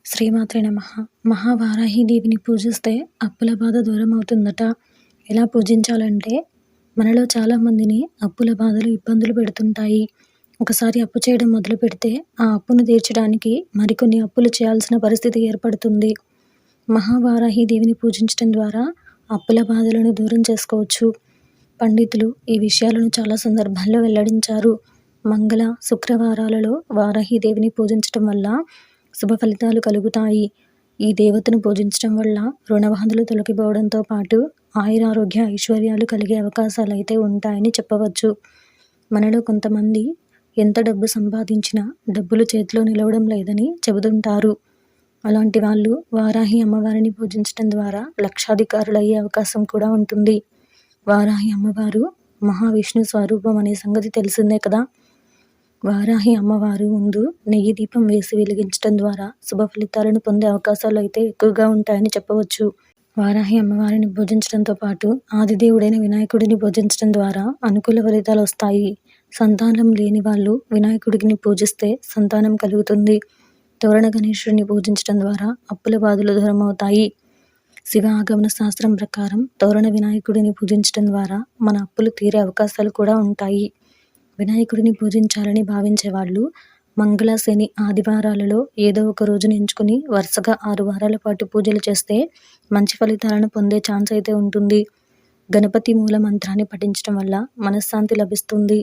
శ్రీమాత్రే నమః. మహావారాహిదేవిని పూజిస్తే అప్పుల బాధ దూరం అవుతుందట. ఎలా పూజించాలంటే, మనలో చాలామందిని అప్పుల బాధలు ఇబ్బందులు పెడుతుంటాయి. ఒకసారి అప్పు చేయడం మొదలుపెడితే ఆ అప్పును తీర్చడానికి మరికొన్ని అప్పులు చేయాల్సిన పరిస్థితి ఏర్పడుతుంది. మహావారాహిదేవిని పూజించడం ద్వారా అప్పుల బాధలను దూరం చేసుకోవచ్చు. పండితులు ఈ విషయాలను చాలా సందర్భాల్లో వెల్లడించారు. మంగళ, శుక్రవారాలలో వారాహిదేవిని పూజించటం వల్ల శుభ ఫలితాలు కలుగుతాయి. ఈ దేవతను పూజించడం వల్ల రుణబాధలు తొలగిపోవడంతో పాటు ఆయురారోగ్య ఐశ్వర్యాలు కలిగే అవకాశాలైతే ఉంటాయని చెప్పవచ్చు. మనలో కొంతమంది ఎంత డబ్బు సంపాదించినా డబ్బులు చేతిలో నిలవడం లేదని చెబుతుంటారు. అలాంటి వాళ్ళు వారాహి అమ్మవారిని పూజించడం ద్వారా లక్షాధికారులయ్యే అవకాశం కూడా ఉంటుంది. వారాహి అమ్మవారు మహావిష్ణు స్వరూపం అనే సంగతి తెలిసిందే కదా. వారాహి అమ్మవారు ముందు నెయ్యి దీపం వేసి వెలిగించడం ద్వారా శుభ ఫలితాలను పొందే అవకాశాలు అయితే ఎక్కువగా ఉంటాయని చెప్పవచ్చు. వారాహి అమ్మవారిని పూజించడంతో పాటు ఆదిదేవుడైన వినాయకుడిని పూజించడం ద్వారా అనుకూల ఫలితాలు వస్తాయి. సంతానం లేని వాళ్ళు వినాయకుడిని పూజిస్తే సంతానం కలుగుతుంది. తోరణ గణేశుడిని పూజించడం ద్వారా అప్పుల బాధలు దూరం అవుతాయి. శివ ఆగమన శాస్త్రం ప్రకారం తోరణ వినాయకుడిని పూజించడం ద్వారా మన అప్పులు తీరే అవకాశాలు కూడా ఉంటాయి. వినాయకుడిని పూజించాలని భావించే వాళ్ళు మంగళ, శని, ఆదివారాలలో ఏదో ఒక రోజును ఎంచుకుని వరుసగా 6 వారాల పాటు పూజలు చేస్తే మంచి ఫలితాలను పొందే ఛాన్స్ అయితే ఉంటుంది. గణపతి మూల మంత్రాన్ని పఠించడం వల్ల మనశ్శాంతి లభిస్తుంది.